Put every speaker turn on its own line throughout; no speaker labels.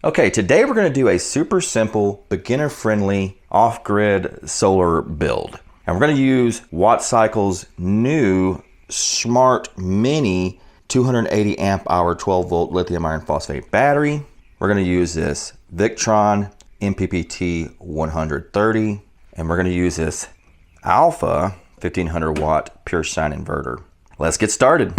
Okay, today we're going to do a super simple, beginner-friendly, off-grid solar build. And we're going to use WattCycle's new smart mini 280 amp hour 12 volt lithium iron phosphate battery. We're going to use this Victron MPPT 130, and we're going to use this Alpha 1500 watt pure sine inverter. Let's get started.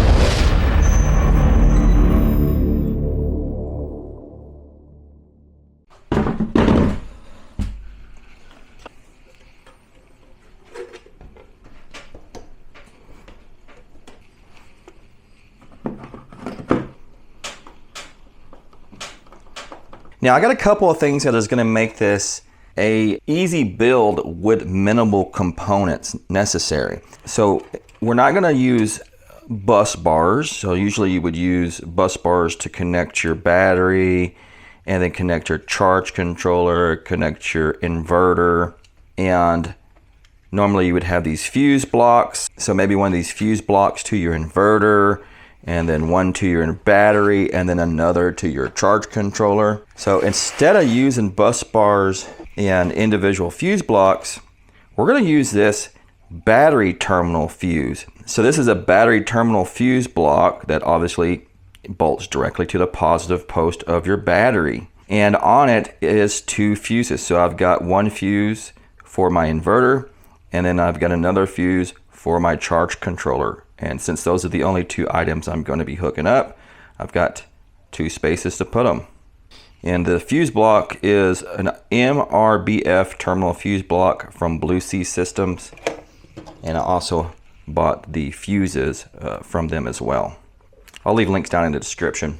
Now I got a couple of things that is going to make this a easy build with minimal components necessary. So we're not going to use bus bars. So usually you would use bus bars to connect your battery and then connect your charge controller, connect your inverter, and normally you would have these fuse blocks. So maybe one of these fuse blocks to your inverter, and then one to your battery, and then another to your charge controller. So instead of using bus bars and individual fuse blocks, we're going to use this battery terminal fuse. So this is a battery terminal fuse block that obviously bolts directly to the positive post of your battery. And on it is two fuses. So I've got one fuse for my inverter, and then I've got another fuse for my charge controller. And since those are the only two items I'm going to be hooking up, I've got two spaces to put them. And the fuse block is an MRBF terminal fuse block from Blue Sea Systems. And I also bought the fuses from them as well. I'll leave links down in the description.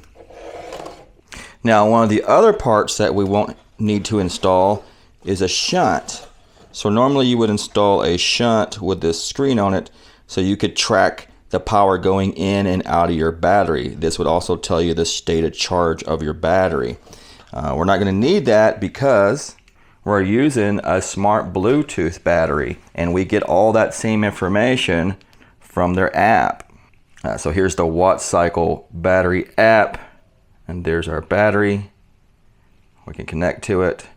Now, one of the other parts that we won't need to install is a shunt. So normally you would install a shunt with this screen on it, so you could track the power going in and out of your battery. This would also tell you the state of charge of your battery. We're not going to need that because we're using a smart Bluetooth battery, and we get all that same information from their app. So here's the WattCycle battery app, and there's our battery. We can connect to it,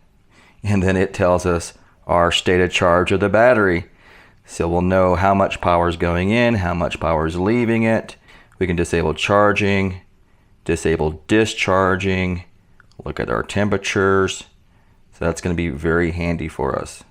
and then it tells us our state of charge of the battery. So we'll know how much power is going in, how much power is leaving it. We can disable charging, disable discharging, look at our temperatures. So that's going to be very handy for us.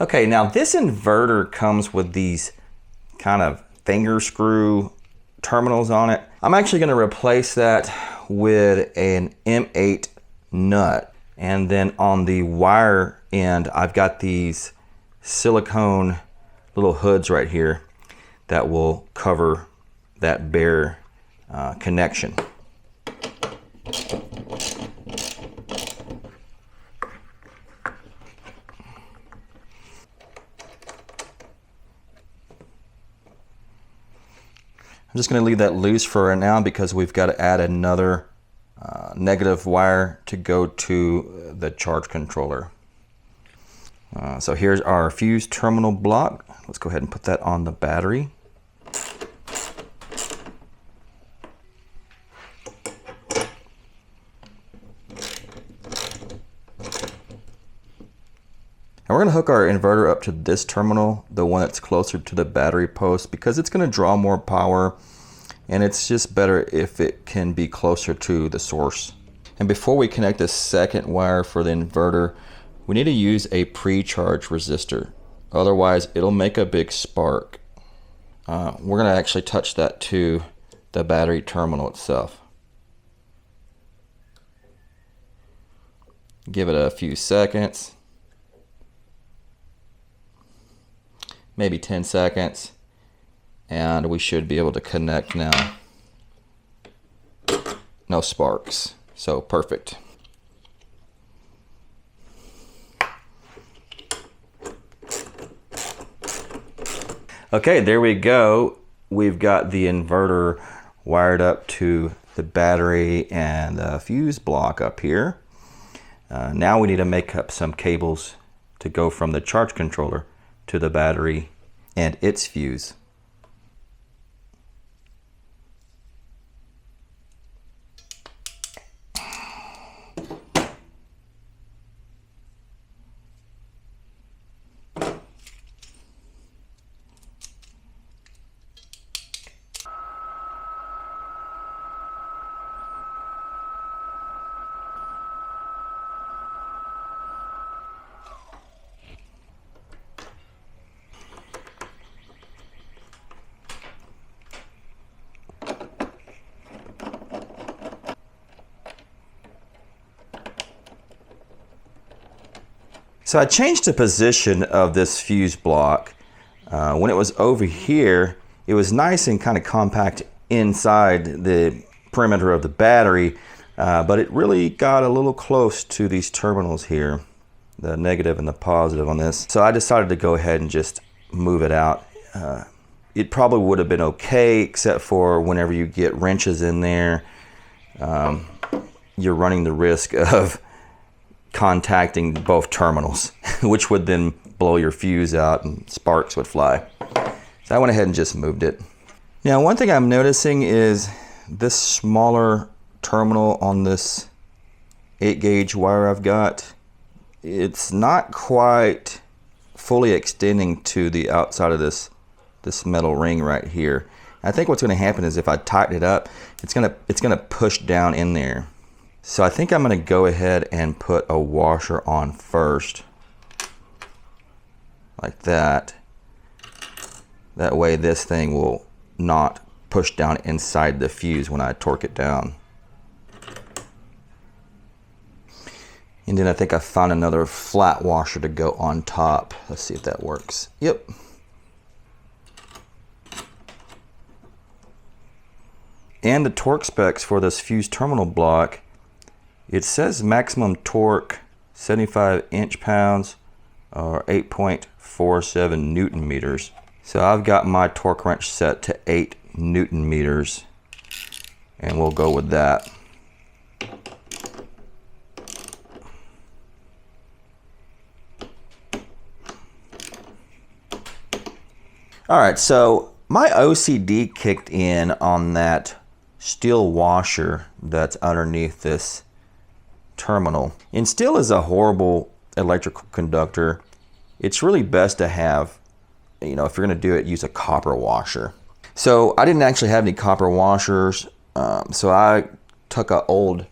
Okay, now this inverter comes with these kind of finger screw terminals on it. I'm actually going to replace that with an M8 nut. And then on the wire end, I've got these silicone little hoods right here that will cover that bare connection. I'm just going to leave that loose for right now because we've got to add another negative wire to go to the charge controller. So here's our fuse terminal block. Let's go ahead and put that on the battery. And we're going to hook our inverter up to this terminal, the one that's closer to the battery post, because it's going to draw more power and it's just better if it can be closer to the source. And before we connect the second wire for the inverter, we need to use a pre-charge resistor. Otherwise, it'll make a big spark. We're going to actually touch that to the battery terminal itself. Give it a few seconds. Maybe 10 seconds. And we should be able to connect now. No sparks. So perfect. Okay, there we go. We've got the inverter wired up to the battery and the fuse block up here. Now we need to make up some cables to go from the charge controller to the battery and its fuse. So I changed the position of this fuse block. When it was over here, it was nice and kind of compact inside the perimeter of the battery, but it really got a little close to these terminals here, the negative and the positive on this. So I decided to go ahead and just move it out. It probably would have been okay, except for whenever you get wrenches in there, you're running the risk of contacting both terminals, which would then blow your fuse out and sparks would fly. So I went ahead and just moved it. Now, one thing I'm noticing is this smaller terminal on this 8-gauge wire I've got, it's not quite fully extending to the outside of this metal ring right here. I think what's going to happen is if I tighten it up, it's going to push down in there. So I think I'm going to go ahead and put a washer on first, like that. That way this thing will not push down inside the fuse when I torque it down. And then I think I found another flat washer to go on top. Let's see if that works. Yep. And the torque specs for this fuse terminal block, it says maximum torque 75 inch-pounds or 8.47 Newton meters. So I've got my torque wrench set to 8 Newton meters, and we'll go with that. All right, so my OCD kicked in on that steel washer that's underneath this terminal. And steel is a horrible electrical conductor. It's really best to have, if you're going to do it, use a copper washer. So I didn't actually have any copper washers, so I took an old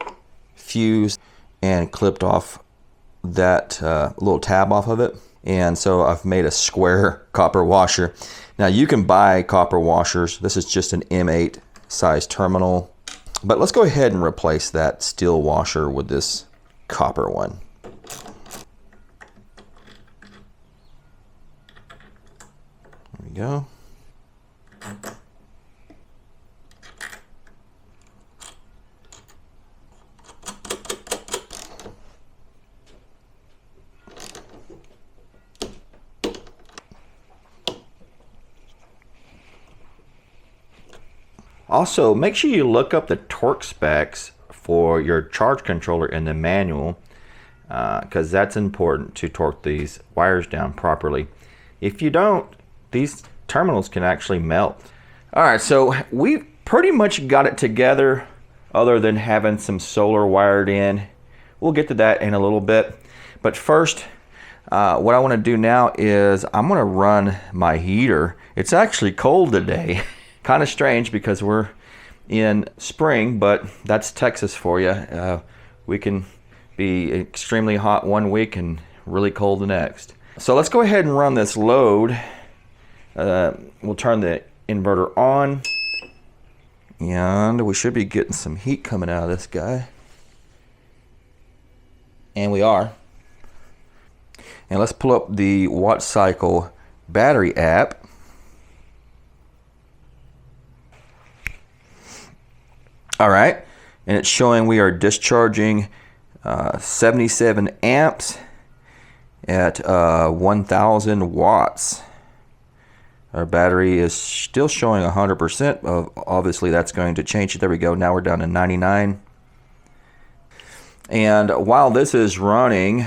fuse and clipped off that little tab off of it. And so I've made a square copper washer. Now you can buy copper washers. This is just an M8 size terminal. But let's go ahead and replace that steel washer with this copper one. There we go. Also, make sure you look up the torque specs for your charge controller in the manual, because that's important to torque these wires down properly. If you don't, these terminals can actually melt. All right, so we pretty much got it together other than having some solar wired in. We'll get to that in a little bit. But first, what I want to do now is I'm going to run my heater. It's actually cold today. Kind of strange because we're in spring, but that's Texas for you. We can be extremely hot one week and really cold the next. So let's go ahead and run this load. We'll turn the inverter on, and we should be getting some heat coming out of this guy. And we are. And let's pull up the WattCycle battery app. All right, and it's showing we are discharging 77 amps at 1,000 watts. Our battery is still showing 100%. Obviously, that's going to change. There we go. Now we're down to 99. And while this is running,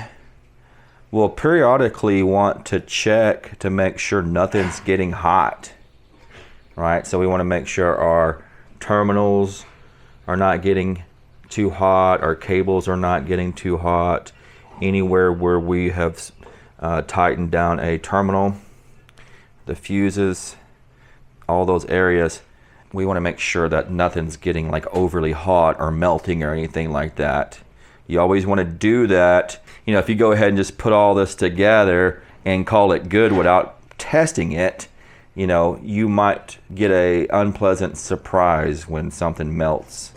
we'll periodically want to check to make sure nothing's getting hot. Right? So we want to make sure our terminals are not getting too hot, our cables are not getting too hot. Anywhere where we have tightened down a terminal, the fuses, all those areas, we want to make sure that nothing's getting like overly hot or melting or anything like that. You always want to do that. You know, if you go ahead and just put all this together and call it good without testing it, you know, you might get a unpleasant surprise when something melts.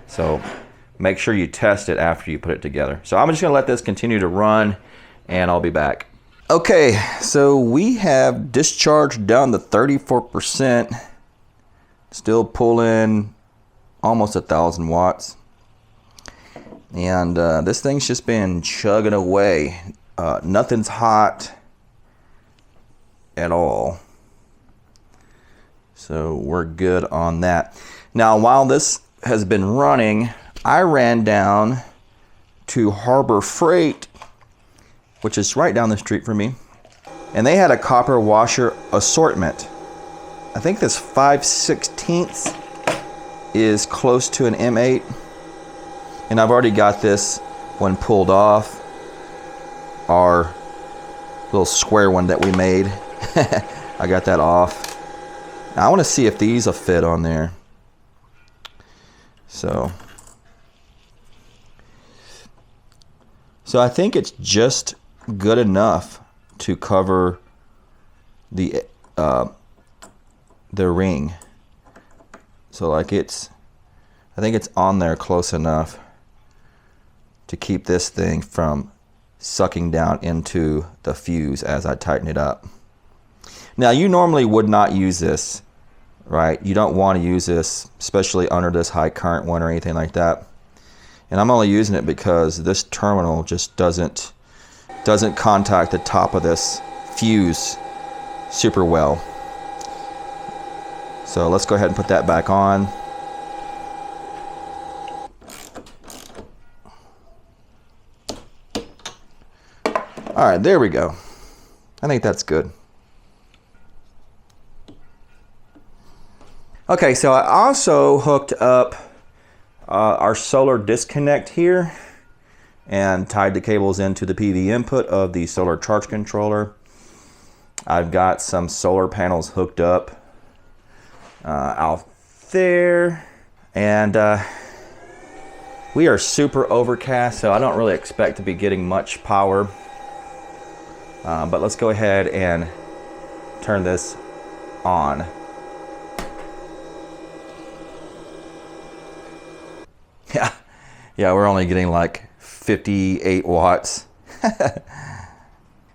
So make sure you test it after you put it together. So I'm just going to let this continue to run, and I'll be back. Okay, so we have discharged down to 34%, still pulling almost 1,000 watts. And this thing's just been chugging away. Nothing's hot at all. So we're good on that. Now, while this has been running, I ran down to Harbor Freight, which is right down the street from me, and they had a copper washer assortment. I think this 5/16 is close to an M8, and I've already got this one pulled off, our little square one that we made. I got that off. Now I want to see if these will fit on there. So I think it's just good enough to cover the ring. So like I think it's on there close enough to keep this thing from sucking down into the fuse as I tighten it up. Now you normally would not use this, right? You don't want to use this, especially under this high current one or anything like that. And I'm only using it because this terminal just doesn't contact the top of this fuse super well. So let's go ahead and put that back on. All right, there we go. I think that's good. Okay, so I also hooked up our solar disconnect here and tied the cables into the PV input of the solar charge controller. I've got some solar panels hooked up out there, and we are super overcast, so I don't really expect to be getting much power, but let's go ahead and turn this on. Yeah, we're only getting like 58 watts.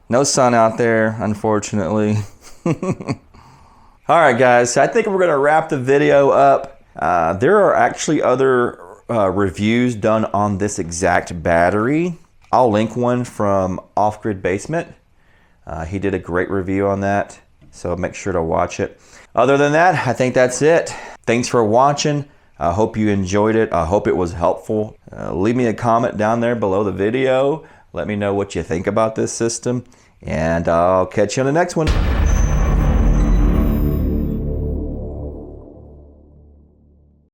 No sun out there, unfortunately. All right, guys, so I think we're gonna wrap the video up. There are actually other reviews done on this exact battery. I'll link one from Off Grid Basement. He did a great review on that, so make sure to watch it. Other than that, I think that's it. Thanks for watching. I hope you enjoyed it. I hope it was helpful. Leave me a comment down there below the video. Let me know what you think about this system, and I'll catch you on the next one.